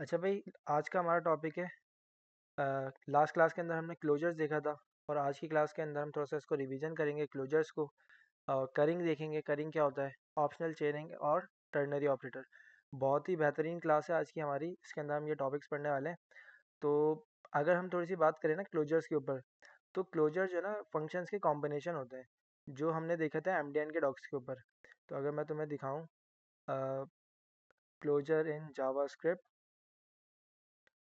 अच्छा भाई, आज का हमारा टॉपिक है। लास्ट क्लास के अंदर हमने क्लोजर्स देखा था, और आज की क्लास के अंदर हम थोड़ा सा इसको रिवीजन करेंगे क्लोजर्स को। करिंग देखेंगे, करिंग क्या होता है, ऑप्शनल चेनिंग और टर्नरी ऑपरेटर। बहुत ही बेहतरीन क्लास है आज की हमारी, इसके अंदर हम ये टॉपिक्स पढ़ने वाले हैं। तो अगर हम थोड़ी सी बात करें ना क्लोजर्स के ऊपर, तो क्लोजर जो है ना फंक्शंस के कॉम्बिनेशन होते हैं, जो हमने देखा था एमडीएन के डॉक्स के ऊपर। तो अगर मैं तुम्हें दिखाऊं क्लोजर इन जावास्क्रिप्ट,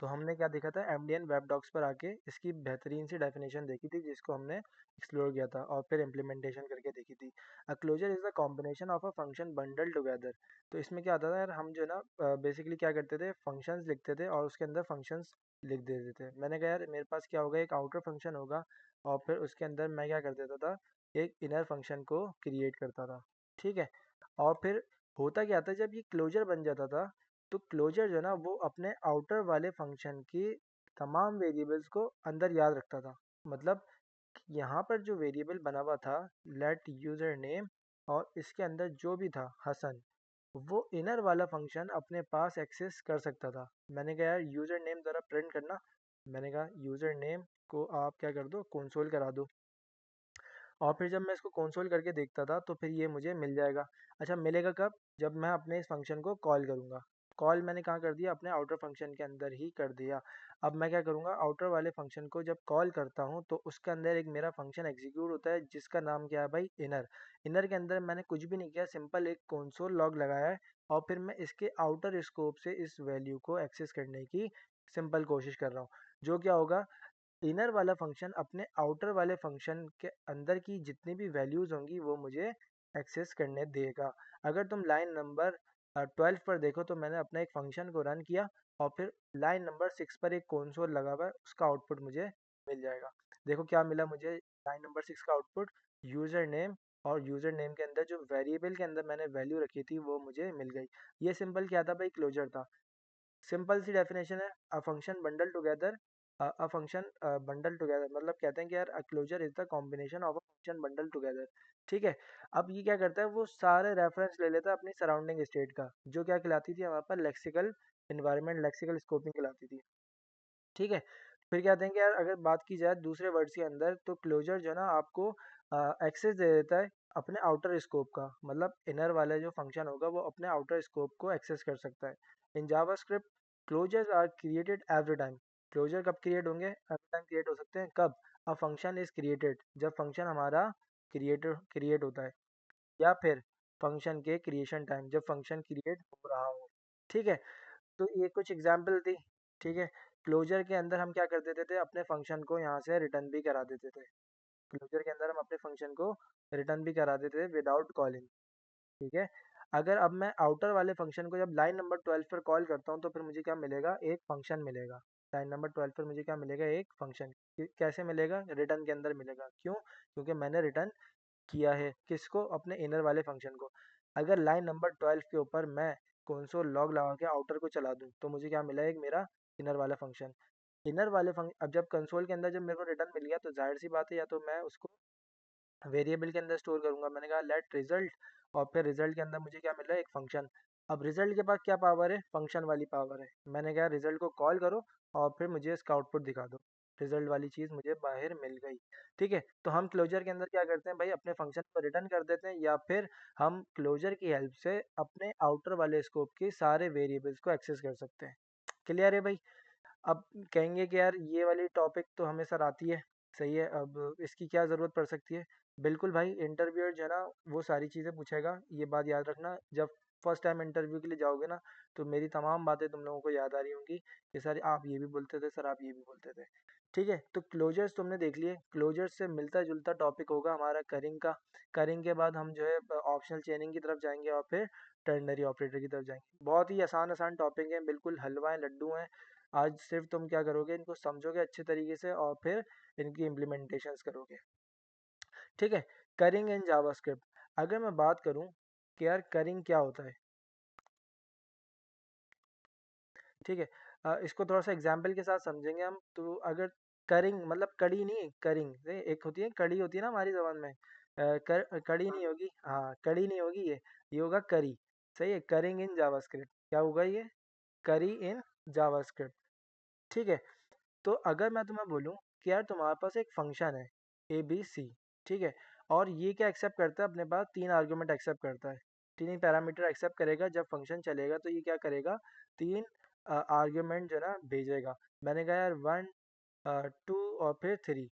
तो हमने क्या देखा था, एमडीएन वेब डॉक्स पर आके इसकी बेहतरीन सी डेफिनेशन देखी थी, जिसको हमने एक्सप्लोर किया था और फिर इम्प्लीमेंटेशन करके देखी थी। A closure is the combination of a function bundle together. तो इसमें क्या होता था यार, हम जो है ना बेसिकली क्या करते थे, फंक्शंस लिखते थे और उसके अंदर फंक्शंस लिख देते थे। मैंने कहा यार मेरे पास क्या होगा, एक आउटर फंक्शन होगा और फिर उसके अंदर मैं क्या कर देता था, एक इनर फंक्शन को क्रिएट करता था। ठीक है। और फिर होता क्या था, जब ये क्लोजर बन जाता था, तो क्लोजर जो है ना वो अपने आउटर वाले फंक्शन की तमाम वेरिएबल्स को अंदर याद रखता था। मतलब यहाँ पर जो वेरिएबल बना हुआ था, लेट यूजर नेम, और इसके अंदर जो भी था हसन, वो इनर वाला फंक्शन अपने पास एक्सेस कर सकता था। मैंने कहा यार यूजर नेम ज़रा प्रिंट करना। मैंने कहा यूजर नेम को आप क्या कर दो, कंसोल करा दो। और फिर जब मैं इसको कंसोल करके देखता था, तो फिर ये मुझे मिल जाएगा। अच्छा, मिलेगा कब? जब मैं अपने इस फंक्शन को कॉल करूँगा। कॉल मैंने कहाँ कर दिया, अपने आउटर फंक्शन के अंदर ही कर दिया। अब मैं क्या करूँगा, आउटर वाले फंक्शन को जब कॉल करता हूँ, तो उसके अंदर एक मेरा फंक्शन एग्जीक्यूट होता है, जिसका नाम क्या है भाई, इनर। इनर के अंदर मैंने कुछ भी नहीं किया, सिंपल एक कंसोल लॉग लगाया है। और फिर मैं इसके आउटर स्कोप से इस वैल्यू को एक्सेस करने की सिंपल कोशिश कर रहा हूँ। जो क्या होगा, इनर वाला फंक्शन अपने आउटर वाले फंक्शन के अंदर की जितनी भी वैल्यूज होंगी वो मुझे एक्सेस करने देगा। अगर तुम लाइन नंबर 12 पर देखो, तो मैंने अपना एक फंक्शन को रन किया और फिर लाइन नंबर 6 पर एक कंसोल लगा हुआ है, उसका आउटपुट मुझे मिल जाएगा। देखो क्या मिला मुझे, लाइन नंबर 6 का आउटपुट, यूजर नेम, और यूजर नेम के अंदर जो वेरिएबल के अंदर मैंने वैल्यू रखी थी वो मुझे मिल गई। ये सिंपल क्या था भाई, क्लोजर था। सिंपल सी डेफिनेशन है, a function bundle together, a function bundle together, मतलब कहते हैं कि यार a closure is the combination of a function bundle together. ठीक है। अब ये क्या करता है, वो सारे रेफरेंस ले लेता है अपनी सराउंडिंग स्टेट का, जो क्या कहलाती थी हमारे पास, लेक्सिकल इन्वायरमेंट, लेक्सिकल स्कोपिंग कहलाती थी। ठीक है। फिर क्या कहते हैं कि यार अगर बात की जाए दूसरे वर्ड्स के अंदर, तो क्लोजर जो है ना आपको एक्सेस दे देता है अपने आउटर स्कोप का। मतलब इनर वाला जो फंक्शन होगा वो अपने आउटर स्कोप को एक्सेस कर सकता है। In JavaScript, closures are created every time. Closure कब क्रिएट होंगे, एवरी टाइम क्रिएट हो सकते हैं। कब? अ फंक्शन इज क्रिएटेड, जब फंक्शन हमारा क्रिएट होता है, या फिर फंक्शन के क्रिएशन टाइम, जब फंक्शन क्रिएट हो रहा हो। ठीक है। तो ये कुछ एग्जाम्पल थी। ठीक है। क्लोजर के अंदर हम क्या कर देते थे, अपने फंक्शन को यहाँ से रिटर्न भी करा देते थे। क्लोजर के अंदर हम अपने फंक्शन को रिटर्न भी करा देते थे विदाउट कॉलिंग। ठीक है। अगर अब मैं आउटर वाले फंक्शन को जब लाइन नंबर 12 पर कॉल करता हूँ, तो फिर मुझे क्या मिलेगा, एक फंक्शन मिलेगा। लाइन नंबर 12 पर मुझे क्या मिलेगा, एक फंक्शन। कैसे मिलेगा, रिटर्न के अंदर मिलेगा। क्यों? क्योंकि मैंने रिटर्न किया है किसको, अपने इनर वाले फंक्शन को। अगर लाइन नंबर 12 के ऊपर मैं कंसोल लॉग लगा के आउटर को चला दूं, तो मुझे क्या मिला, एक मेरा इनर वाला फंक्शन। इनर वाले फंक्शन अब जब कंसोल के अंदर जब मेरे को रिटर्न मिल गया, तो जाहिर सी बात है, या तो मैं उसको वेरिएबल के अंदर स्टोर करूंगा। मैंने कहा लेट रिजल्ट, और फिर रिजल्ट के अंदर मुझे क्या मिल रहा है, एक फंक्शन। अब रिजल्ट के पास क्या पावर है, फंक्शन वाली पावर है। मैंने कहा रिजल्ट को कॉल करो और फिर मुझे इसका आउटपुट दिखा दो। रिजल्ट वाली चीज़ मुझे बाहर मिल गई। ठीक है। तो हम क्लोजर के अंदर क्या करते हैं भाई, अपने फंक्शन को रिटर्न कर देते हैं, या फिर हम क्लोजर की हेल्प से अपने आउटर वाले स्कोप के सारे वेरिएबल्स को एक्सेस कर सकते हैं। क्लियर है भाई? अब कहेंगे कि यार ये वाली टॉपिक तो हमें सर आती है, सही है, अब इसकी क्या ज़रूरत पड़ सकती है। बिल्कुल भाई, इंटरव्यूअर जो है ना वो सारी चीज़ें पूछेगा, ये बात याद रखना। जब फर्स्ट टाइम इंटरव्यू के लिए जाओगे ना, तो मेरी तमाम बातें तुम लोगों को याद आ रही होंगी कि सर आप ये भी बोलते थे, सर आप ये भी बोलते थे। ठीक है। तो क्लोजर्स तुमने देख लिए, क्लोजर्स से मिलता जुलता टॉपिक होगा हमारा करिंग का। करिंग के बाद हम जो है ऑप्शनल चेनिंग की तरफ जाएंगे और फिर टर्नरी ऑपरेटर की तरफ जाएंगे। बहुत ही आसान आसान टॉपिक हैं, बिल्कुल हलवा है लड्डू हैं। आज सिर्फ तुम क्या करोगे, इनको समझोगे अच्छे तरीके से और फिर इनकी इम्प्लीमेंटेशंस करोगे। ठीक है। करिंग इन जावास्क्रिप्ट, अगर मैं बात करूं कि यार करिंग क्या होता है। ठीक है। इसको थोड़ा सा एग्जाम्पल के साथ समझेंगे हम। तो अगर करिंग मतलब कड़ी नहीं, करिंग एक होती है, कड़ी होती है ना हमारी जबान में, कड़ी नहीं होगी, हाँ कड़ी नहीं होगी, ये होगा करी। सही है। करिंग इन जावास्क्रिप्ट क्या होगा, ये करी इन जावास्क्रिप्ट। ठीक है, तो अगर मैं तुम्हें बोलूँ कि यार तुम्हारे पास एक फंक्शन है ए बी सी, ठीक है, और ये क्या एक्सेप्ट करता है, अपने पास 3 आर्गुमेंट एक्सेप्ट करता है, 3 ही पैरामीटर एक्सेप्ट करेगा। जब फंक्शन चलेगा तो ये क्या करेगा, 3 आर्गुमेंट जो है ना भेजेगा। मैंने कहा यार 1 2 और फिर 3।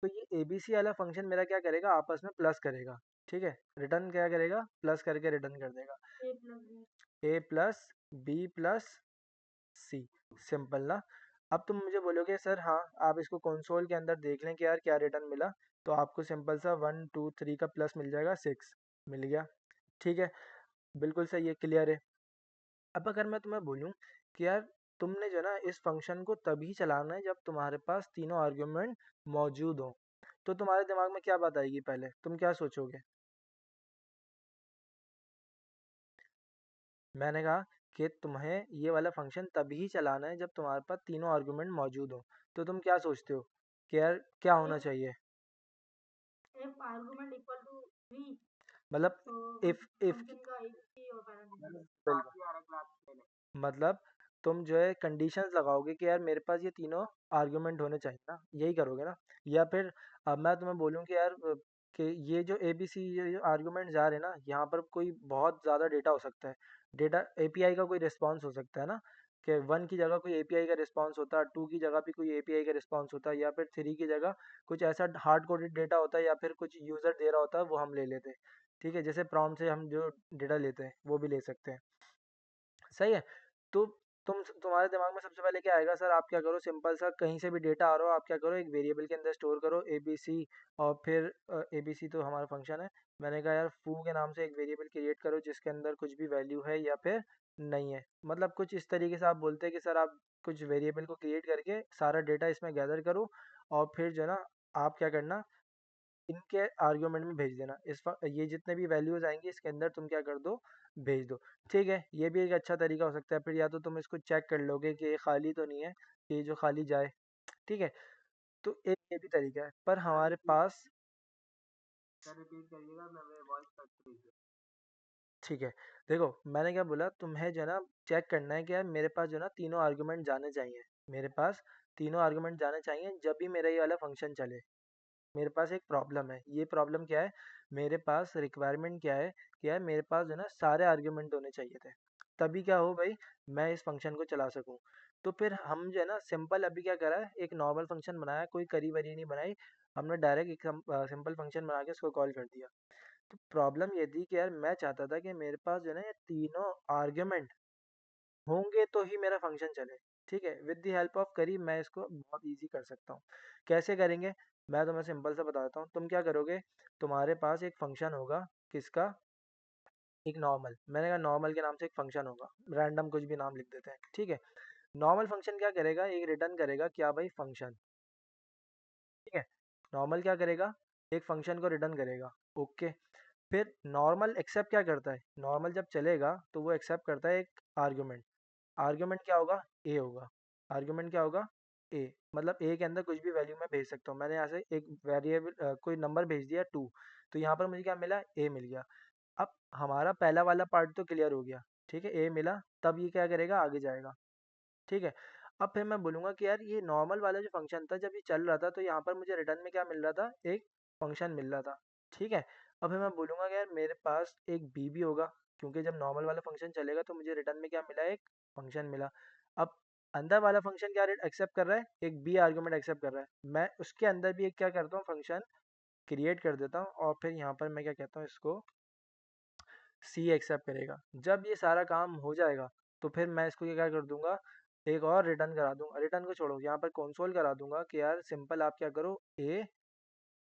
तो ये ए बी सी वाला फंक्शन मेरा क्या करेगा, आपस में प्लस करेगा। ठीक है, रिटर्न क्या करेगा, प्लस करके रिटर्न कर देगा, ए प्लस बी प्लस सी। सिंपल ना। अब तुम मुझे बोलोगे सर हाँ आप इसको कंसोल के अंदर देख लें कि यार क्या रिटर्न मिला। तो आपको सिंपल सा 1 2 3 का प्लस मिल जाएगा, 6 मिल गया। ठीक है, बिल्कुल सही है, क्लियर है। अब अगर मैं तुम्हें बोलूँ कि यार तुमने जो ना इस फंक्शन को तभी चलाना है जब तुम्हारे पास तीनों आर्ग्यूमेंट मौजूद हो, तो तुम्हारे दिमाग में क्या बात आएगी, पहले तुम क्या सोचोगे। मैंने कहा कि तुम्हें ये वाला फंक्शन तभी चलाना है जब तुम्हारे पास तीनों आर्गुमेंट मौजूद हो। तो तुम क्या सोचते हो कि यार क्या होना चाहिए, मतलब इफ मतलब तुम जो है कंडीशंस लगाओगे कि यार मेरे पास ये तीनों आर्गुमेंट होने चाहिए ना, यही करोगे ना। या फिर अब मैं तुम्हें बोलूँ कि यार कि ये जो ए बी सी ये जो आर्गुमेंट जा रहे हैं ना, यहाँ पर कोई बहुत ज़्यादा डेटा हो सकता है। डेटा एपीआई का कोई रिस्पॉन्स हो सकता है ना, कि 1 की जगह कोई एपीआई का रिस्पॉन्स होता है, 2 की जगह भी कोई एपीआई का रिस्पॉन्स होता है, या फिर 3 की जगह कुछ ऐसा हार्ड कोडेड डेटा होता है, या फिर कुछ यूज़र दे रहा होता है वो हम ले लेते हैं। ठीक है, जैसे प्रॉम्प्ट से हम जो डेटा लेते हैं वो भी ले सकते हैं। सही है। तो तुम्हारे दिमाग में सबसे पहले क्या आएगा, सर आप क्या करो, सिंपल सा कहीं से भी डेटा आ रहा हो आप क्या करो, एक वेरिएबल के अंदर स्टोर करो ए बी सी। और फिर ए बी सी तो हमारा फंक्शन है। मैंने कहा यार फू के नाम से एक वेरिएबल क्रिएट करो जिसके अंदर कुछ भी वैल्यू है या फिर नहीं है, मतलब कुछ इस तरीके से आप बोलते हैं कि सर आप कुछ वेरिएबल को क्रिएट करके सारा डेटा इसमें गैदर करो। और फिर जो है ना आप क्या करना, इनके आर्ग्यूमेंट में भेज देना, ये जितने भी वैल्यूज आएंगी इसके अंदर तुम क्या कर दो, भेज दो। ठीक है, ये भी एक अच्छा तरीका हो सकता है। फिर या तो तुम इसको चेक कर लोगे कि ये खाली तो नहीं है, ये जो खाली जाए। ठीक है, तो एक ये भी तरीका है, पर हमारे पास ठीक है। देखो मैंने क्या बोला, तुम्हें जो है ना चेक करना है कि यार मेरे पास जो है ना तीनों आर्गुमेंट जाने चाहिए, मेरे पास तीनों आर्गुमेंट जाने चाहिए जब भी मेरा ये वाला फंक्शन चले। मेरे पास एक प्रॉब्लम है, ये प्रॉब्लम क्या है, मेरे पास रिक्वायरमेंट क्या है कि यार मेरे पास जो है ना सारे आर्ग्यूमेंट होने चाहिए थे, तभी क्या हो भाई, मैं इस फंक्शन को चला सकूं। तो फिर हम जो है ना सिंपल अभी क्या करा है, एक नॉर्मल फंक्शन बनाया, कोई करी वरी नहीं बनाई, हमने डायरेक्ट एक सिंपल फंक्शन बना के उसको कॉल कर दिया। तो प्रॉब्लम ये थी कि यार मैं चाहता था कि मेरे पास जो है ना ये तीनों आर्ग्यूमेंट होंगे तो ही मेरा फंक्शन चले। ठीक है, विद द हेल्प ऑफ करी मैं इसको बहुत इजी कर सकता हूँ। कैसे करेंगे, मैं तुम्हें सिंपल सा बता देता हूँ। तुम क्या करोगे, तुम्हारे पास एक फंक्शन होगा, किसका, एक नॉर्मल, मैंने कहा नॉर्मल के नाम से एक फंक्शन होगा, रैंडम कुछ भी नाम लिख देते हैं। ठीक है, नॉर्मल फंक्शन क्या करेगा, एक रिटर्न करेगा क्या भाई, फंक्शन। ठीक है, नॉर्मल क्या करेगा, एक फंक्शन को रिटर्न करेगा। ओके, फिर नॉर्मल एक्सेप्ट क्या करता है, नॉर्मल जब चलेगा तो वो एक्सेप्ट करता है एक आर्ग्यूमेंट। आर्ग्यूमेंट क्या होगा, ए होगा। आर्ग्यूमेंट क्या होगा, ए, मतलब ए के अंदर कुछ भी वैल्यू मैं भेज सकता हूँ। मैंने यहाँ से एक वेरिएबल कोई नंबर भेज दिया 2, तो यहाँ पर मुझे क्या मिला, ए मिल गया। अब हमारा पहला वाला पार्ट तो क्लियर हो गया। ठीक है, ए मिला, तब ये क्या करेगा, आगे जाएगा। ठीक है, अब फिर मैं बोलूँगा कि यार ये नॉर्मल वाला जो फंक्शन था जब ये चल रहा था तो यहाँ पर मुझे रिटर्न में क्या मिल रहा था, एक फंक्शन मिल रहा था। ठीक है, अब फिर मैं बोलूँगा कि यार मेरे पास एक बी भी होगा, क्योंकि जब नॉर्मल वाला फंक्शन चलेगा तो मुझे रिटर्न में क्या मिला, एक फंक्शन मिला। अब अंदर वाला फंक्शन क्या एक्सेप्ट कर रहा है, एक बी आर्गुमेंट एक्सेप्ट कर रहा है, मैं उसके अंदर भी एक क्या करता हूँ, फंक्शन क्रिएट कर देता हूँ। और फिर यहाँ पर मैं क्या कहता हूँ, इसको सी एक्सेप्ट करेगा। जब ये सारा काम हो जाएगा तो फिर मैं इसको ये क्या कर दूंगा, एक और रिटर्न करा दूंगा। रिटर्न को छोड़ो, यहाँ पर कंसोल करा दूंगा कि यार सिंपल आप क्या करो, ए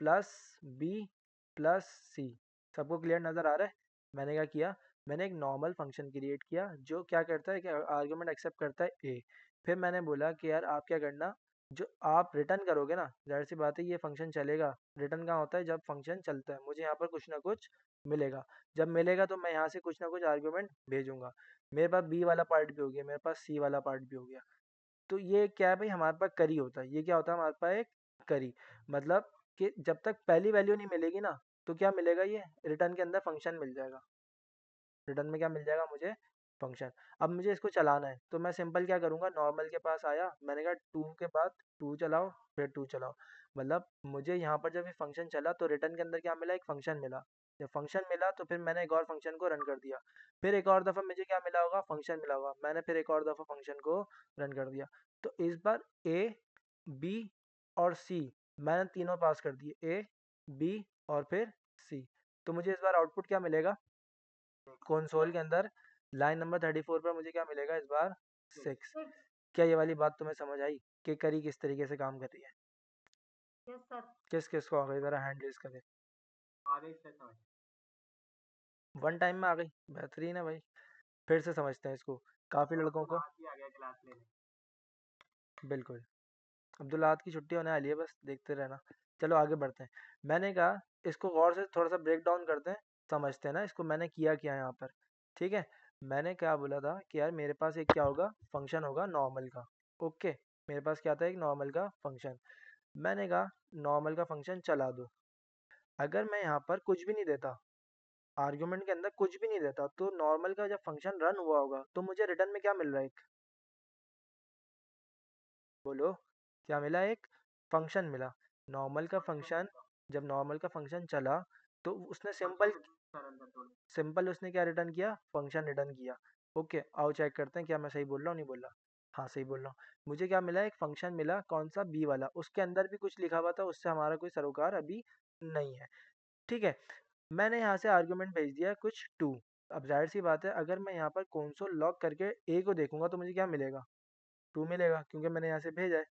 प्लस बी प्लस सी। सबको क्लियर नज़र आ रहा है। मैंने क्या किया, मैंने एक नॉर्मल फंक्शन क्रिएट किया जो क्या करता है कि आर्गुमेंट एक्सेप्ट करता है ए। फिर मैंने बोला कि यार आप क्या करना, जो आप रिटर्न करोगे ना, जाहिर सी बात है ये फंक्शन चलेगा। रिटर्न कहाँ होता है, जब फंक्शन चलता है मुझे यहाँ पर कुछ ना कुछ मिलेगा। जब मिलेगा तो मैं यहाँ से कुछ ना कुछ आर्गुमेंट भेजूंगा। मेरे पास बी वाला पार्ट भी हो गया, मेरे पास सी वाला पार्ट भी हो गया। तो ये क्या है भाई, हमारे पास करी होता है, ये क्या होता है हमारे पास, एक करी। मतलब कि जब तक पहली वैल्यू नहीं मिलेगी ना, तो क्या मिलेगा, ये रिटर्न के अंदर फंक्शन मिल जाएगा। रिटर्न में क्या मिल जाएगा मुझे, फंक्शन। अब मुझे इसको चलाना है तो मैं सिंपल क्या करूँगा, नॉर्मल के पास आया, मैंने कहा टू के बाद टू चलाओ, फिर टू चलाओ। मतलब मुझे यहाँ पर जब ये फंक्शन चला तो रिटर्न के अंदर क्या मिला, एक फंक्शन मिला। जब फंक्शन मिला तो फिर मैंने एक और फंक्शन को रन कर दिया। फिर एक और दफ़ा मुझे क्या मिला होगा, फंक्शन मिला होगा, मैंने फिर एक और दफ़ा फंक्शन को रन कर दिया। तो इस बार ए, बी और सी मैंने तीनों पास कर दिए, ए, बी और फिर सी। तो मुझे इस बार आउटपुट क्या मिलेगा, कंसोल के अंदर लाइन नंबर 34 पर मुझे क्या मिलेगा इस बार, 6। क्या ये वाली बात तुम्हें समझ आई कि करी किस तरीके से काम कर रही है? Yes sir. किस किस को आ गई, ज़रा हैंड रेज करे। आ गई सर समझ। वन टाइम में आ गई, बेहतरीन है भाई। फिर से समझते हैं इसको। काफ़ी और लड़कों अब्दुल को, आज भी आ गया क्लास लेने। बिल्कुल। अब्दुल्लाहद की छुट्टी होने वाली है, बस देखते रहना। चलो आगे बढ़ते हैं। मैंने कहा इसको गौर से थोड़ा सा ब्रेक डाउन करते हैं, समझते हैं ना इसको मैंने किया क्या यहाँ पर। ठीक है, मैंने क्या बोला था कि यार मेरे पास एक क्या होगा, फंक्शन होगा नॉर्मल का। ओके, मेरे पास क्या था, एक नॉर्मल का फंक्शन। मैंने कहा नॉर्मल का फंक्शन चला दो। अगर मैं यहाँ पर कुछ भी नहीं देता, आर्गुमेंट के अंदर कुछ भी नहीं देता, तो नॉर्मल का जब फंक्शन रन हुआ होगा तो मुझे रिटर्न में क्या मिल रहा है, एक, बोलो क्या मिला, एक फंक्शन मिला। नॉर्मल का फंक्शन, जब नॉर्मल का फंक्शन चला तो उसने सिंपल सिंपल उसने क्या रिटर्न किया, फंक्शन रिटर्न किया। ओके, आओ चेक करते हैं क्या मैं सही बोल रहा हूँ, नहीं बोल रहा। हाँ सही बोल रहा हूँ। मुझे क्या मिला, एक फंक्शन मिला, कौन सा, बी वाला, उसके अंदर भी कुछ लिखा हुआ था, उससे हमारा कोई सरोकार अभी नहीं है। ठीक है, मैंने यहाँ से आर्गुमेंट भेज दिया कुछ टू। अब जाहिर सी बात है, अगर मैं यहाँ पर कंसोल लॉग करके ए को देखूंगा तो मुझे क्या मिलेगा, टू मिलेगा, क्योंकि मैंने यहाँ से भेजा है।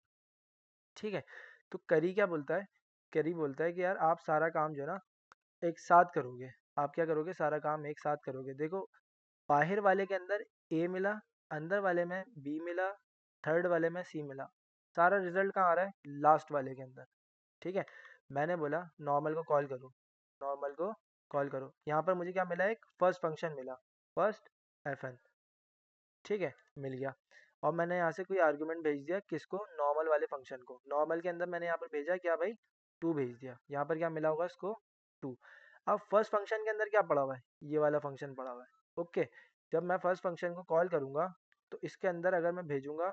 ठीक है, तो करी क्या बोलता है, करी बोलता है कि यार आप सारा काम जो है ना एक साथ करोगे। आप क्या करोगे, सारा काम एक साथ करोगे। देखो, बाहर वाले के अंदर ए मिला, अंदर वाले में बी मिला, थर्ड वाले में सी मिला। सारा रिजल्ट कहाँ आ रहा है, लास्ट वाले के अंदर। ठीक है, मैंने बोला नॉर्मल को कॉल करो, नॉर्मल को कॉल करो। यहाँ पर मुझे क्या मिला, एक फर्स्ट फंक्शन मिला, फर्स्ट एफ एन। ठीक है, मिल गया। और मैंने यहाँ से कोई आर्गुमेंट भेज दिया किसको, नॉर्मल वाले फंक्शन को। नॉर्मल के अंदर मैंने यहाँ पर भेजा क्या भाई, टू भेज दिया। यहाँ पर क्या मिला होगा इसको, टू। अब फर्स्ट फंक्शन के अंदर क्या पड़ा हुआ है, ये वाला फंक्शन पड़ा हुआ है। ओके, जब मैं फर्स्ट फंक्शन को कॉल करूँगा तो इसके अंदर अगर मैं भेजूंगा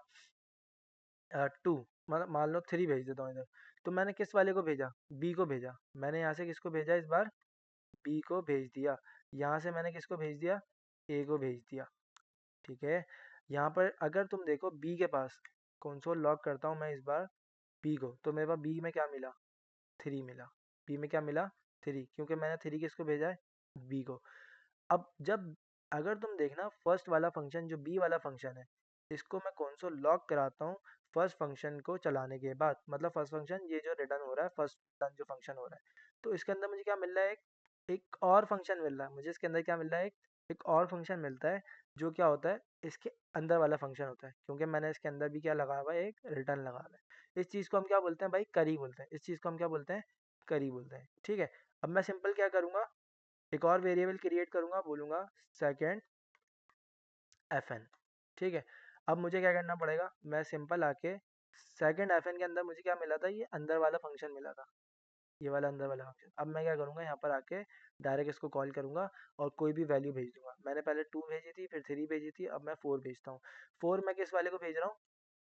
टू, मतलब मान लो थ्री भेज देता हूँ इधर, तो मैंने किस वाले को भेजा, बी को भेजा। मैंने यहाँ से किसको भेजा इस बार, बी को भेज दिया। यहाँ से मैंने किसको भेज दिया, ए को भेज दिया। ठीक है, यहाँ पर अगर तुम देखो बी के पास, कंसोल लॉग करता हूँ मैं इस बार बी को, तो मेरे पास बी में क्या मिला, थ्री मिला। बी में क्या मिला, थ्री, क्योंकि मैंने थ्री किसको भेजा है, बी को। अब जब, अगर तुम देखना फर्स्ट वाला फंक्शन जो बी वाला फंक्शन है, इसको मैं कंसोल लॉग कराता हूँ फर्स्ट फंक्शन को चलाने के बाद। मतलब फर्स्ट फंक्शन ये जो रिटर्न हो रहा है, फर्स्ट जो फंक्शन हो रहा है, तो इसके अंदर मुझे क्या मिल रहा है, एक और फंक्शन मिल रहा है मुझे। इसके अंदर क्या मिल रहा है, एक और फंक्शन मिलता है, जो क्या होता है, इसके अंदर वाला फंक्शन होता है, क्योंकि मैंने इसके अंदर भी क्या लगाया हुआ है, एक रिटर्न लगा हुआ है। इस चीज़ को हम क्या बोलते हैं भाई, करी बोलते हैं। इस चीज़ को हम क्या बोलते हैं, करी बोलते हैं। ठीक है, अब मैं सिंपल क्या करूँगा, एक और वेरिएबल क्रिएट करूँगा, बोलूँगा सेकेंड एफ एन। ठीक है, अब मुझे क्या करना पड़ेगा, मैं सिंपल आके सेकेंड एफ एन के अंदर मुझे क्या मिला था, ये अंदर वाला फंक्शन मिला था, ये वाला अंदर वाला फंक्शन। अब मैं क्या करूँगा, यहाँ पर आके डायरेक्ट इसको कॉल करूँगा और कोई भी वैल्यू भेज दूंगा। मैंने पहले टू भेजी थी, फिर थ्री भेजी थी, अब मैं फोर भेजता हूँ। फोर मैं किस वाले को भेज रहा हूँ,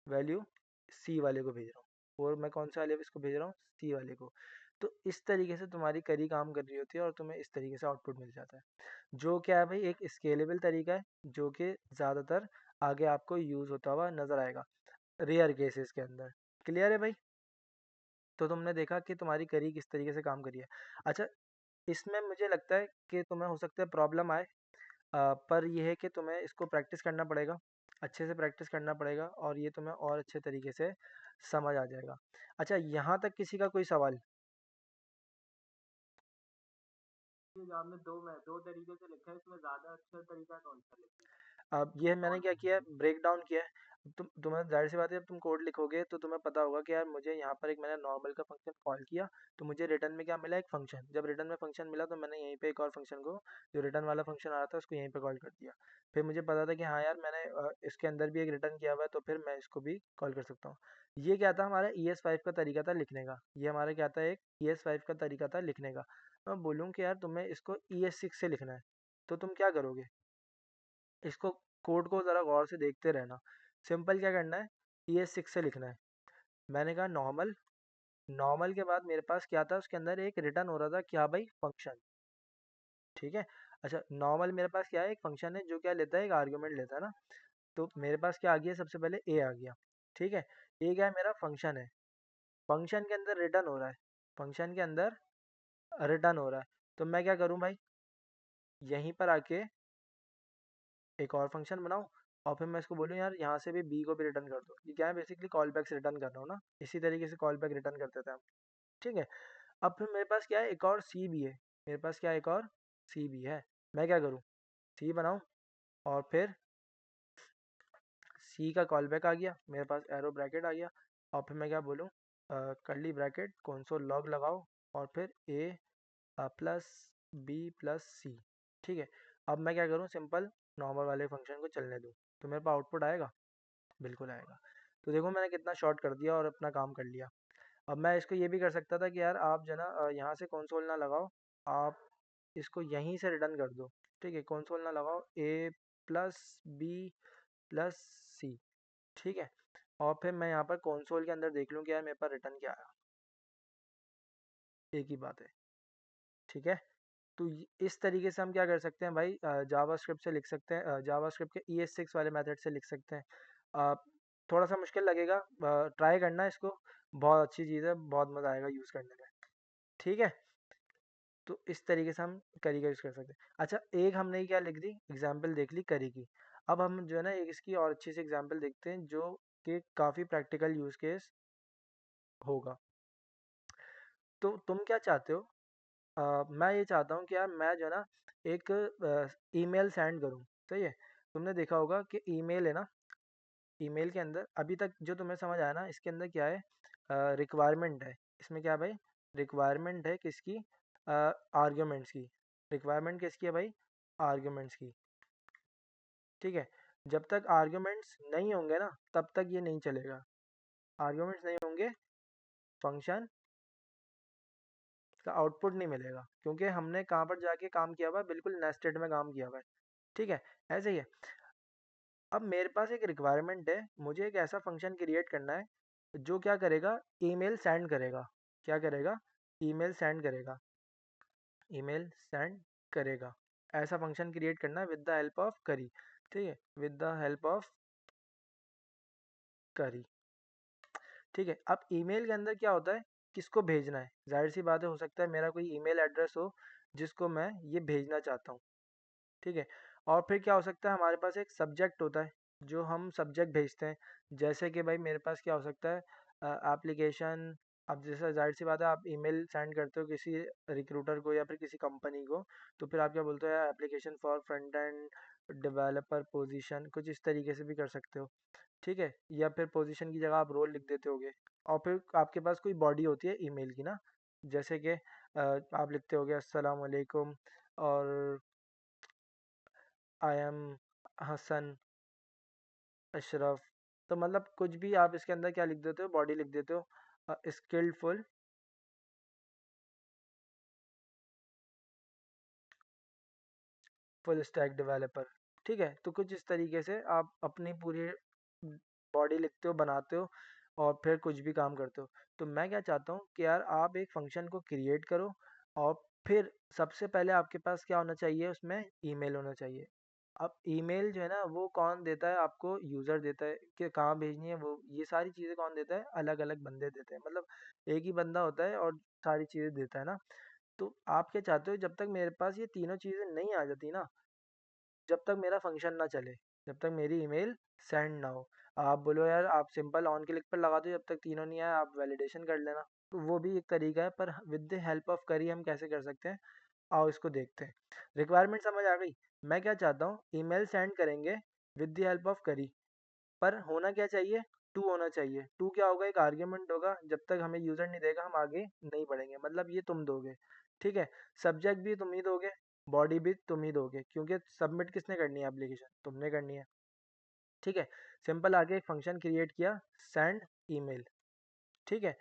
वैल्यू सी वाले को भेज रहा हूँ। फोर मैं कौन से वाले इसको भेज रहा हूँ, सी वाले को। तो इस तरीके से तुम्हारी करी काम कर रही होती है और तुम्हें इस तरीके से आउटपुट मिल जाता है, जो क्या है भाई, एक स्केलेबल तरीका है, जो कि ज़्यादातर आगे आपको यूज़ होता हुआ नज़र आएगा रेयर केसेस के अंदर। क्लियर है भाई? तो तुमने देखा कि तुम्हारी करी किस तरीके से काम करी है। अच्छा, इसमें मुझे लगता है कि तुम्हें हो सकता है प्रॉब्लम आए, पर यह है कि तुम्हें इसको प्रैक्टिस करना पड़ेगा, अच्छे से प्रैक्टिस करना पड़ेगा, और ये तुम्हें और अच्छे तरीके से समझ आ जाएगा। अच्छा, यहाँ तक किसी का कोई सवाल? एग्जाम में दो तरीके से लिखा है, इसमें ज्यादा अच्छा तरीका कौन सा लिखा अब है, ये मैंने कौन क्या सा किया है, ब्रेक डाउन किया है। तुम्हें जाहिर सी बात है, जब तुम कोड लिखोगे तो तुम्हें पता होगा कि यार मुझे यहाँ पर एक, मैंने नॉर्मल का फंक्शन कॉल किया, तो मुझे रिटर्न में क्या मिला, एक फंक्शन। जब रिटर्न में फंक्शन मिला तो मैंने यहीं पे एक और फंक्शन को, जो रिटर्न वाला फंक्शन आ रहा था, उसको यहीं पे कॉल कर दिया। फिर मुझे पता था कि हाँ यार मैंने इसके अंदर भी एक रिटर्न किया हुआ है, तो फिर मैं इसको भी कॉल कर सकता हूँ। ये क्या था, हमारा ES5 का तरीका था लिखने का। ये हमारा क्या था, एक ES5 का तरीका था लिखने का। मैं बोलूँ कि यार तुम्हें इसको ES6 से लिखना है, तो तुम क्या करोगे, इसको कोड को ज़रा गौर से देखते रहना। सिंपल क्या करना है, ES6 से लिखना है। मैंने कहा नॉर्मल, नॉर्मल के बाद मेरे पास क्या था, उसके अंदर एक रिटर्न हो रहा था क्या भाई, फंक्शन। ठीक है। अच्छा, नॉर्मल मेरे पास क्या है, एक फंक्शन है जो क्या लेता है, एक आर्ग्यूमेंट लेता है ना। तो मेरे पास क्या आ गया, सबसे पहले ए आ गया। ठीक है। ए क्या है, मेरा फंक्शन है। फंक्शन के अंदर रिटर्न हो रहा है, फंक्शन के अंदर रिटर्न हो रहा है। तो मैं क्या करूं भाई, यहीं पर आके एक और फंक्शन बनाऊं, और फिर मैं इसको बोलूं यार यहाँ से भी बी को भी रिटर्न कर दो। ये क्या है, बेसिकली कॉल बैक रिटर्न कर रहा हूँ ना, इसी तरीके से कॉल बैक रिटर्न करते थे हम। ठीक है। अब फिर मेरे पास क्या है, एक और सी भी है। मेरे पास क्या है, एक और सी भी है। मैं क्या करूँ, सी बनाऊं, और फिर सी का कॉल बैक आ गया, मेरे पास एरो ब्रैकेट आ गया, और फिर मैं क्या बोलूँ, कर्ली ब्रैकेट कंसोल लॉग लगाओ, और फिर ए प्लस बी प्लस सी। ठीक है। अब मैं क्या करूँ, सिंपल नॉर्मल वाले फंक्शन को चलने दूँ, तो मेरे पास आउटपुट आएगा, बिल्कुल आएगा। तो देखो मैंने कितना शॉर्ट कर दिया और अपना काम कर लिया। अब मैं इसको ये भी कर सकता था कि यार आप जो ना यहाँ से कंसोल ना लगाओ, आप इसको यहीं से रिटर्न कर दो। ठीक है, कंसोल ना लगाओ, ए प्लस बी प्लस सी। ठीक है। और फिर मैं यहाँ पर कंसोल के अंदर देख लूँ कि यार मेरे पास रिटर्न क्या आया, एक ही बात है। ठीक है। तो इस तरीके से हम क्या कर सकते हैं भाई, जावास्क्रिप्ट से लिख सकते हैं, जावास्क्रिप्ट के ES6 वाले मेथड से लिख सकते हैं। अ, थोड़ा सा मुश्किल लगेगा, ट्राई करना इसको, बहुत अच्छी चीज़ है, बहुत मज़ा आएगा यूज़ करने में। ठीक है। तो इस तरीके से हम करी का यूज़ कर सकते हैं। अच्छा, एक हमने क्या लिख दी, एग्जाम्पल देख ली करी की। अब हम जो है ना एक इसकी और अच्छी सी एग्जाम्पल देखते हैं जो कि काफ़ी प्रैक्टिकल यूज़ केस होगा। तो तुम क्या चाहते हो, मैं ये चाहता हूँ कि यार मैं जो है ना एक ईमेल सेंड करूँ। सही है। तुमने देखा होगा कि ईमेल है ना, ईमेल के अंदर अभी तक जो तुम्हें समझ आया ना, इसके अंदर क्या है, रिक्वायरमेंट है। इसमें क्या है भाई, रिक्वायरमेंट है किसकी, आर्ग्यूमेंट्स की। रिक्वायरमेंट किसकी है भाई, आर्ग्यूमेंट्स की। ठीक है। जब तक आर्ग्यूमेंट्स नहीं होंगे ना, तब तक ये नहीं चलेगा। आर्ग्यूमेंट्स नहीं होंगे, फंक्शन का आउटपुट नहीं मिलेगा, क्योंकि हमने कहाँ पर जाके काम किया हुआ है, बिल्कुल नेस्टेड में काम किया हुआ है। ठीक है। ऐसे ही है। अब मेरे पास एक रिक्वायरमेंट है, मुझे एक ऐसा फंक्शन क्रिएट करना है जो क्या करेगा, ईमेल सेंड करेगा। क्या करेगा, ईमेल सेंड करेगा, ईमेल सेंड करेगा। ऐसा फंक्शन क्रिएट करना है विद द हेल्प ऑफ करी। ठीक है, विद द हेल्प ऑफ करी। ठीक है। अब ईमेल के अंदर क्या होता है, किसको भेजना है, जाहिर सी बात है, हो सकता है मेरा कोई ईमेल एड्रेस हो जिसको मैं ये भेजना चाहता हूँ। ठीक है। और फिर क्या हो सकता है, हमारे पास एक सब्जेक्ट होता है जो हम सब्जेक्ट भेजते हैं। जैसे कि भाई मेरे पास क्या हो सकता है, एप्लीकेशन। अब जैसे जाहिर सी बात है, आप ईमेल सेंड करते हो किसी रिक्रूटर को या फिर किसी कंपनी को, तो फिर आप क्या बोलते हो, application for front end developer position, कुछ इस तरीके से भी कर सकते हो। ठीक है। या फिर पोजीशन की जगह आप रोल लिख देते होगे। और फिर आपके पास कोई बॉडी होती है ईमेल की ना, जैसे कि आप लिखते होगे अस्सलाम वालेकुम, और आई एम हसन अशरफ। तो मतलब कुछ भी आप इसके अंदर क्या लिख देते हो, बॉडी लिख देते हो, स्किल्डफुल फुल स्टैक डेवलपर। ठीक है। तो कुछ इस तरीके से आप अपनी पूरी बॉडी लिखते हो, बनाते हो, और फिर कुछ भी काम करते हो। तो मैं क्या चाहता हूँ कि यार आप एक फंक्शन को क्रिएट करो, और फिर सबसे पहले आपके पास क्या होना चाहिए, उसमें ईमेल होना चाहिए। अब ईमेल जो है ना, वो कौन देता है आपको, यूज़र देता है कि कहाँ भेजनी है, वो ये सारी चीज़ें कौन देता है, अलग अलग बंदे देते हैं। मतलब एक ही बंदा होता है और सारी चीज़ें देता है ना। तो आप क्या चाहते हो, जब तक मेरे पास ये तीनों चीज़ें नहीं आ जाती ना, जब तक मेरा फंक्शन ना चले, जब तक मेरी ईमेल सेंड ना हो। आप बोलो यार आप सिंपल ऑन क्लिक पर लगा दो, जब तक तीनों नहीं आया आप वैलिडेशन कर लेना, तो वो भी एक तरीका है। पर विद द हेल्प ऑफ करी हम कैसे कर सकते हैं, आओ इसको देखते हैं। रिक्वायरमेंट समझ आ गई। मैं क्या चाहता हूँ, ईमेल सेंड करेंगे विद द हेल्प ऑफ करी, पर होना क्या चाहिए, टू होना चाहिए। टू क्या होगा, एक आर्ग्यूमेंट होगा, जब तक हमें यूज़र नहीं देगा हम आगे नहीं बढ़ेंगे, मतलब ये तुम दोगे। ठीक है। सब्जेक्ट भी तुम ही दोगे, बॉडी भी तुम ही दोगे, क्योंकि सबमिट किसने करनी है, एप्लीकेशन तुमने करनी है। ठीक है। सिंपल आगे एक फंक्शन क्रिएट किया, सेंड ईमेल। ठीक है।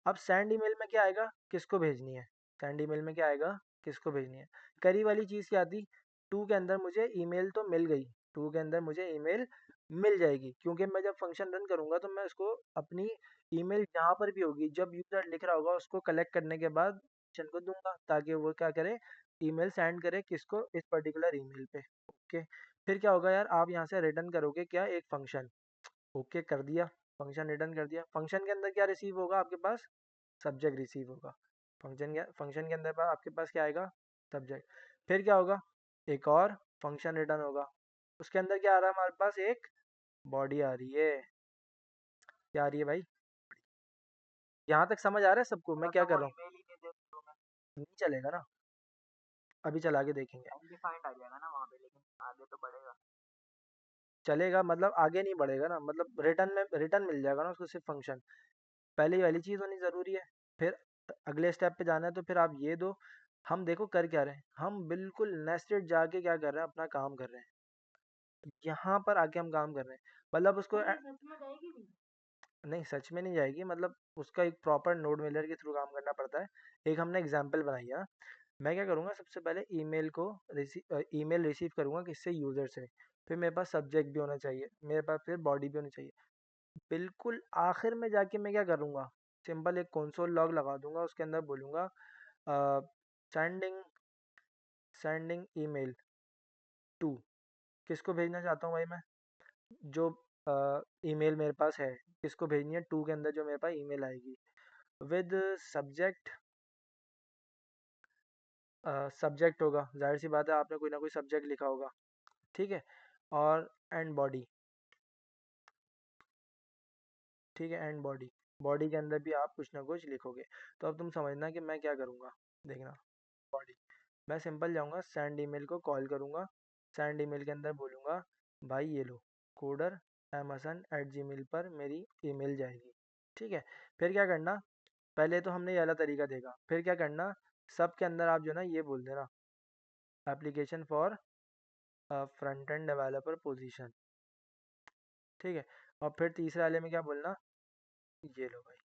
अब सेंड ईमेल में क्या आएगा, किसको भेजनी है, सेंड ईमेल में क्या आएगा, किसको भेजनी है। करी वाली चीज़ क्या थी, टू के अंदर मुझे ईमेल तो मिल गई, टू के अंदर मुझे ईमेल मिल जाएगी, क्योंकि मैं जब फंक्शन रन करूंगा तो मैं उसको अपनी ईमेल जहाँ पर भी होगी, जब यूजर लिख रहा होगा उसको कलेक्ट करने के बाद फंक्शन को दूंगा, ताकि वो क्या करे, ईमेल सेंड करे किसको, इस पर्टिकुलर ईमेल पे। ओके, फिर क्या होगा यार, आप यहाँ से रिटर्न करोगे क्या, एक फंक्शन। ओके कर दिया, फंक्शन रिटर्न कर दिया। फंक्शन के अंदर क्या रिसीव होगा आपके पास, सब्जेक्ट रिसीव होगा। फंक्शन के अंदर आपके पास क्या आएगा, सब्जेक्ट। फिर क्या होगा, एक और फंक्शन रिटर्न होगा, उसके अंदर क्या आ रहा है हमारे पास, एक बॉडी आ रही है। क्या आ रही है भाई, यहाँ तक समझ आ रहा है सबको मैं क्या मतलब कर वो रहा हूँ? ईमेल ही दे दे तो मैं नहीं चलेगा ना, अभी चला के देखेंगे। अनडिफाइंड आ जाएगा ना वहाँ पे, लेकिन आगे तो बढ़ेगा। चलेगा मतलब आगे नहीं बढ़ेगा ना, मतलब रिटर्न में रिटर्न मिल जाएगा ना उसको, सिर्फ फंक्शन। पहले वाली चीज़ होनी ज़रूरी है। फिर अगले स्टेप पे जाना है तो फिर आप ये दो। हम देखो कर क्या रहे हैं, हम बिल्कुल नेस्टेड जाके क्या कर रहे हैं, अपना काम कर रहे हैं। यहाँ पर आके हम काम कर रहे हैं, मतलब उसको ये सच में जाएगी भी? नहीं सच में नहीं जाएगी, मतलब उसका एक प्रॉपर नोड मिलर के थ्रू काम करना पड़ता है। एक हमने एग्जाम्पल बनाई है। मैं क्या करूँगा, सबसे पहले ईमेल रिसीव करूँगा किससे, यूज़र से। फिर मेरे पास सब्जेक्ट भी होना चाहिए, मेरे पास फिर बॉडी भी होनी चाहिए। बिल्कुल आखिर में जाके मैं क्या करूँगा, सिंपल एक कंसोल लॉग लगा दूंगा, उसके अंदर बोलूँगा सेंडिंग सेंडिंग ईमेल टू। किसको भेजना चाहता हूँ भाई मैं, जो ईमेल मेरे पास है, किसको भेजनी है, टू के अंदर जो मेरे पास ईमेल आएगी, विद सब्जेक्ट। सब्जेक्ट होगा, जाहिर सी बात है आपने कोई ना कोई सब्जेक्ट लिखा होगा, ठीक है। और एंड बॉडी, ठीक है, एंड बॉडी। बॉडी के अंदर भी आप कुछ ना कुछ लिखोगे। तो अब तुम समझना कि मैं क्या करूँगा, देखना। बॉडी, मैं सिंपल जाऊँगा सेंड ईमेल को कॉल करूँगा। सेंड ईमेल के अंदर बोलूँगा भाई ये लो, कोडर amazon@gmail पर मेरी ईमेल जाएगी, ठीक है। फिर क्या करना, पहले तो हमने ये वाला तरीका देखा, फिर क्या करना, सब के अंदर आप जो ना ये बोल देना, application for front end developer position, ठीक है। और फिर तीसरे वाले में क्या बोलना, ये लो भाई।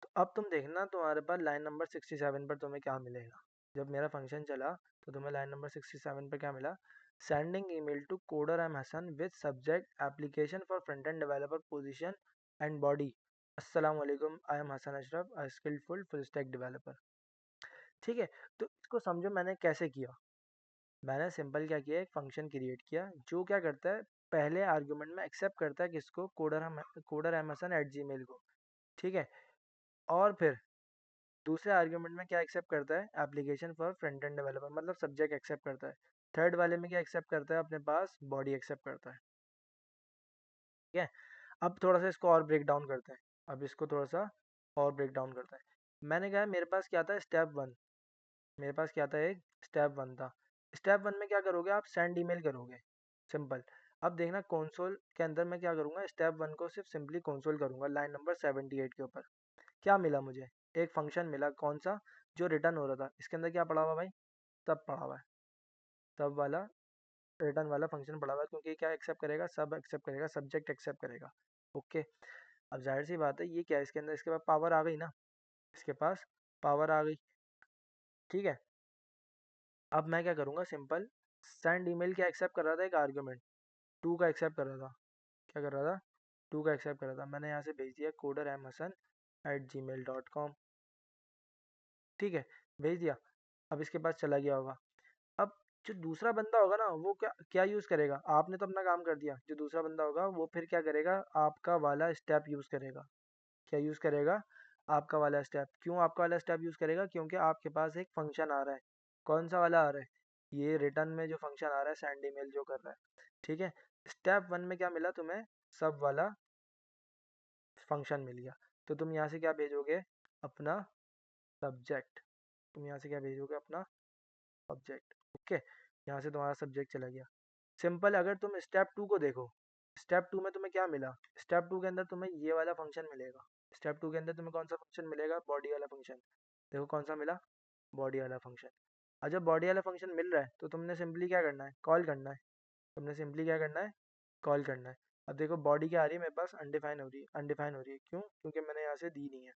तो अब तुम देखना तुम्हारे पास लाइन नंबर 67 पर तुम्हें क्या मिलेगा। जब मेरा फंक्शन चला तो तुम्हें लाइन नंबर 67 पर क्या मिला, sending email to coder M Hasan with subject application for front end developer position and body, अस्सलाम वालेकुम, I am Hasan Ashraf, a skillful full stack developer, ठीक है। तो इसको समझो मैंने कैसे किया। मैंने सिंपल क्या किया, एक फंक्शन क्रिएट किया जो क्या करता है, पहले आर्गुमेंट में एक्सेप्ट करता है किसको, coder MSN at gmail को, ठीक है। और फिर दूसरे आर्गुमेंट में क्या एक्सेप्ट करता है, application for front end developer, मतलब सब्जेक्ट एक्सेप्ट करता है। थर्ड वाले में क्या एक्सेप्ट करता है, अपने पास बॉडी एक्सेप्ट करता है, ठीक है। अब थोड़ा सा इसको और ब्रेक डाउन करते हैं, अब इसको थोड़ा सा और ब्रेक डाउन करते हैं। मैंने कहा मेरे पास क्या था, स्टेप वन। मेरे पास क्या था, एक स्टेप वन था। स्टेप वन में क्या करोगे आप, सेंड ईमेल करोगे, सिंपल। अब देखना कंसोल के अंदर मैं क्या करूँगा, स्टेप वन को सिर्फ सिंपली कंसोल करूँगा, लाइन नंबर 78 के ऊपर। क्या मिला मुझे, एक फंक्शन मिला, कौन सा, जो रिटर्न हो रहा था। इसके अंदर क्या पड़ा हुआ भाई, सब पड़ा हुआ है, सब वाला रिटर्न वाला फंक्शन पड़ा हुआ है, क्योंकि क्या एक्सेप्ट करेगा, सब एक्सेप्ट करेगा, सब्जेक्ट एक्सेप्ट करेगा। ओके, अब जाहिर सी बात है ये क्या है, इसके अंदर इसके पास पावर आ गई ना, इसके पास पावर आ गई, ठीक है। अब मैं क्या करूँगा, सिंपल सेंड ईमेल क्या एक्सेप्ट कर रहा था, एक आर्गुमेंट टू का एक्सेप्ट कर रहा था। क्या कर रहा था, टू का एक्सेप्ट कर रहा था। मैंने यहाँ से भेज दिया कोडर एम हसन @gmail.com, ठीक है, भेज दिया। अब इसके पास चला गया होगा। अब जो दूसरा बंदा होगा ना, वो क्या क्या यूज़ करेगा, आपने तो अपना काम कर दिया, जो दूसरा बंदा होगा वो फिर क्या करेगा, आपका वाला स्टेप यूज़ करेगा। क्या यूज़ करेगा, आपका वाला स्टेप। क्यों आपका वाला स्टेप यूज़ करेगा, क्योंकि आपके पास एक फंक्शन आ रहा है। कौन सा वाला आ रहा है, ये रिटर्न में जो फंक्शन आ रहा है, सेंड ईमेल जो कर रहा है, ठीक है। स्टेप वन में क्या मिला तुम्हें, सब वाला फंक्शन मिल गया। तो तुम यहाँ से क्या भेजोगे, अपना सब्जेक्ट। तुम यहाँ से क्या भेजोगे, अपना सब्जेक्ट, ओके। यहाँ से तुम्हारा सब्जेक्ट चला गया, सिंपल। अगर तुम स्टेप टू को देखो, स्टेप टू में तुम्हें क्या मिला, स्टेप टू के अंदर तुम्हें ये वाला फंक्शन मिलेगा। स्टेप टू के अंदर तुम्हें कौन सा फंक्शन मिलेगा, बॉडी वाला फंक्शन। देखो कौन सा मिला, बॉडी वाला फंक्शन। और जब बॉडी वाला फंक्शन मिल रहा है तो तुमने सिंपली क्या करना है, कॉल करना है। तुमने सिंपली क्या करना है, कॉल करना है। अब देखो बॉडी क्या आ रही है मेरे पास, अनडिफाइन हो रही है, अनडिफाइन हो रही है, क्यों, क्योंकि मैंने यहाँ से दी नहीं है,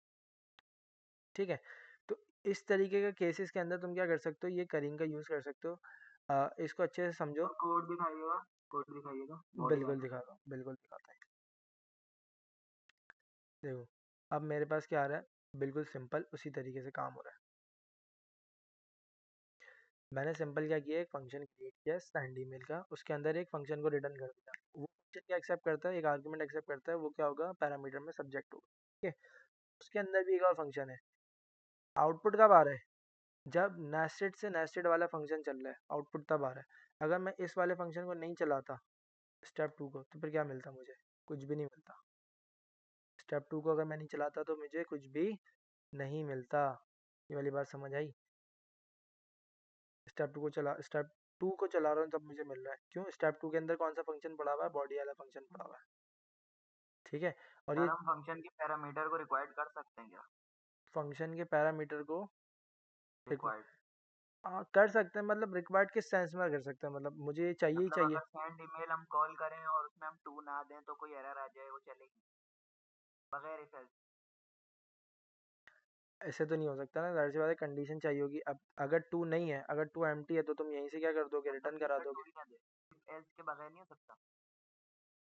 ठीक है। तो इस तरीके का केसेस के अंदर तुम क्या कर सकते हो, ये करिंग का यूज़ कर सकते हो। इसको अच्छे से समझो। और कोड दिखाइएगा बॉडी बिल्कुल वाला। दिखाता हूँ, बिल्कुल दिखाता हूँ। देखो, अब मेरे पास क्या आ रहा है, बिल्कुल सिंपल उसी तरीके से काम हो रहा है। मैंने सिंपल क्या किया, एक फंक्शन क्रिएट किया स्टैंड ईमेल का, उसके अंदर एक फंक्शन को रिटर्न कर दिया। वो फंक्शन क्या एक्सेप्ट करता है, एक आर्गुमेंट एक्सेप्ट करता है, वो क्या होगा, पैरामीटर में सब्जेक्ट होगा। ठीक है। उसके अंदर भी एक और फंक्शन है। आउटपुट कब आ रहा है, जब नेस्टेड से नेस्टेड वाला फंक्शन चल रहा है, आउटपुट तब आ रहा है। अगर मैं इस वाले फंक्शन को नहीं चलाता, स्टेप 2 को, तो फिर क्या मिलता मुझे, कुछ भी नहीं मिलता। स्टेप 2 को अगर मैं नहीं चलाता तो मुझे कुछ भी नहीं मिलता। ये वाली बात समझ आई। स्टेप 2 को चला रहा हूँ तब मुझे मिल रहा है, क्यों, स्टेप 2 के अंदर कौन सा फंक्शन पड़ा हुआ है, बॉडी वाला फंक्शन पड़ा हुआ है। ठीक है। और सर ये हम फंक्शन के पैरामीटर को रिक्वायर्ड कर सकते हैं क्या? फंक्शन के पैरामीटर को रिक्वायर्ड कर सकते हैं, मतलब रिक्वायर्ड किस सेंस में कर सकते हैं, मतलब मुझे ये चाहिए ही मतलब चाहिए। अगर सेंड ईमेल हम कॉल करें और उसमें हम टू ना दें तो कोई एरर आ जाए, वो चलेगी बगैर इफ एल्स? ऐसे तो नहीं हो सकता ना, जाहिर सी बात है कंडीशन चाहिए होगी। अब अगर 2 नहीं है, अगर 2 एम्प्टी है, तो तुम यहीं से क्या कर दोगे, मतलब रिटर्न कि करा उसमें टू दोगे। ही ना दे, इफ एल्स के बगैर नहीं हो सकता?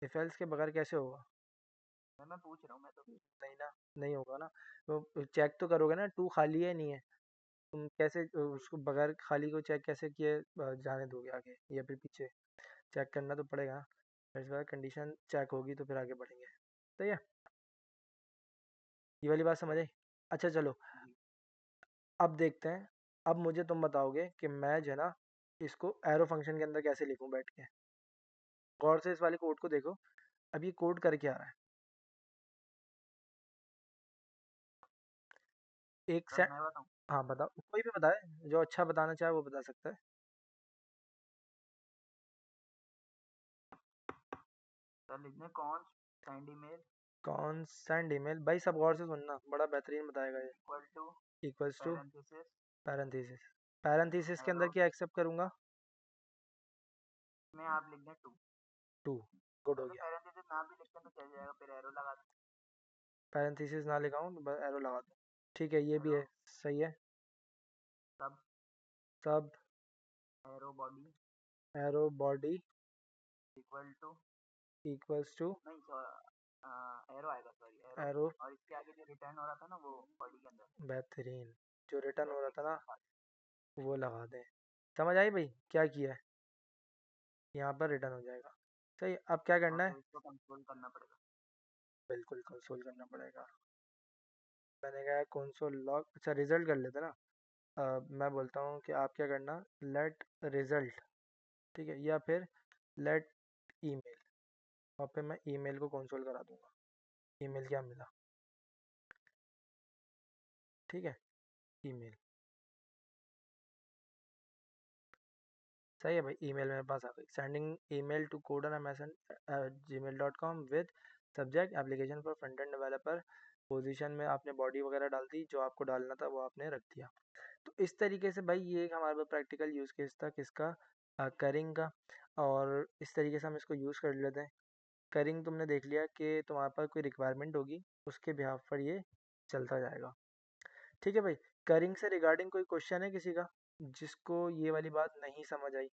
इफ एल्स के बगैर कैसे होगा। मैं पूछ रहा हूँ, मैं तो। नहीं ना, नहीं होगा ना। तो चेक तो करोगे ना, 2 खाली है नहीं है। तुम कैसे उसको बगैर खाली को चेक कैसे किए जाने दोगे आगे या फिर पीछे, चेक करना तो पड़ेगा ना। इस बार कंडीशन चेक होगी तो फिर आगे बढ़ेंगे। सही है, ये वाली बात समझ आई। अच्छा चलो, जी। अब देखते हैं। अब मुझे तुम बताओगे कि मैं जो है ना, इसको एरो फंक्शन के अंदर कैसे लिखूं बैठ के। गौर से इस वाले कोड को देखो। अब ये कोड कर क्या रहा है, एक सर से। मैं बताऊँ? हाँ बताओ, कोई भी बताए, जो अच्छा बताना चाहे वो बता सकता है। सर लिख दें कौन सेंड ईमेल कौन सेंड ईमेल, भाई सब गौर से सुनना, बड़ा बेहतरीन बताएगा ये। Equal to equals to parenthesis parenthesis, parenthesis के अंदर एरो क्या एक्सेप्ट करूंगा, में आप लिख दें टू। 2। गुड हो वैसे गया। पैरेंथेसिस ना भी लिखते तो चल जाएगा, फिर एरो लगा दें। पैरेंथेसिस ना लिखाऊं तो बस एरो लगा दूं। ठीक है, ये भी एरो है। सही है। सब सब arrow body arrow body equal to, equals to नहीं एरो आएगा, सॉरी एरो। एरो। और इसके आगे जो रिटर्न हो रहा था ना वो बॉडी के अंदर, बेहतरीन, जो रिटर्न हो रहा था प्रेफिक्स ना, लगा दें। वो लगा दें। समझ आई भाई क्या किया है, यहाँ पर रिटर्न हो जाएगा। सही, अब क्या और करना है। फिर इसको कंट्रोल करना पड़ेगा। बिल्कुल कंसोल करना पड़ेगा। मैंने कहा कंसोल लॉग, अच्छा रिजल्ट कर लेते ना। मैं बोलता हूँ कि आप क्या करना, लेट रिजल्ट, ठीक है, या फिर लेट ईमेल, और फिर मैं ईमेल को कंसोल करा दूंगा, ईमेल क्या मिला। ठीक है, ईमेल। सही है भाई, ईमेल मेरे पास आ गई, sending email to kodan@gmail.com with subject application for front end developer. Position में आपने बॉडी वगैरह डाल दी, जो आपको डालना था वो आपने रख दिया। तो इस तरीके से भाई ये एक हमारे पास प्रैक्टिकल यूज़ केस था किसका, करिंग का। और इस तरीके से हम इसको यूज़ कर लेते हैं। करिंग तुमने देख लिया कि तुम्हारे पास कोई रिक्वायरमेंट होगी, उसके बिहाफ पर ये चलता जाएगा। ठीक है भाई, करिंग से रिगार्डिंग कोई क्वेश्चन है किसी का, जिसको ये वाली बात नहीं समझ आई।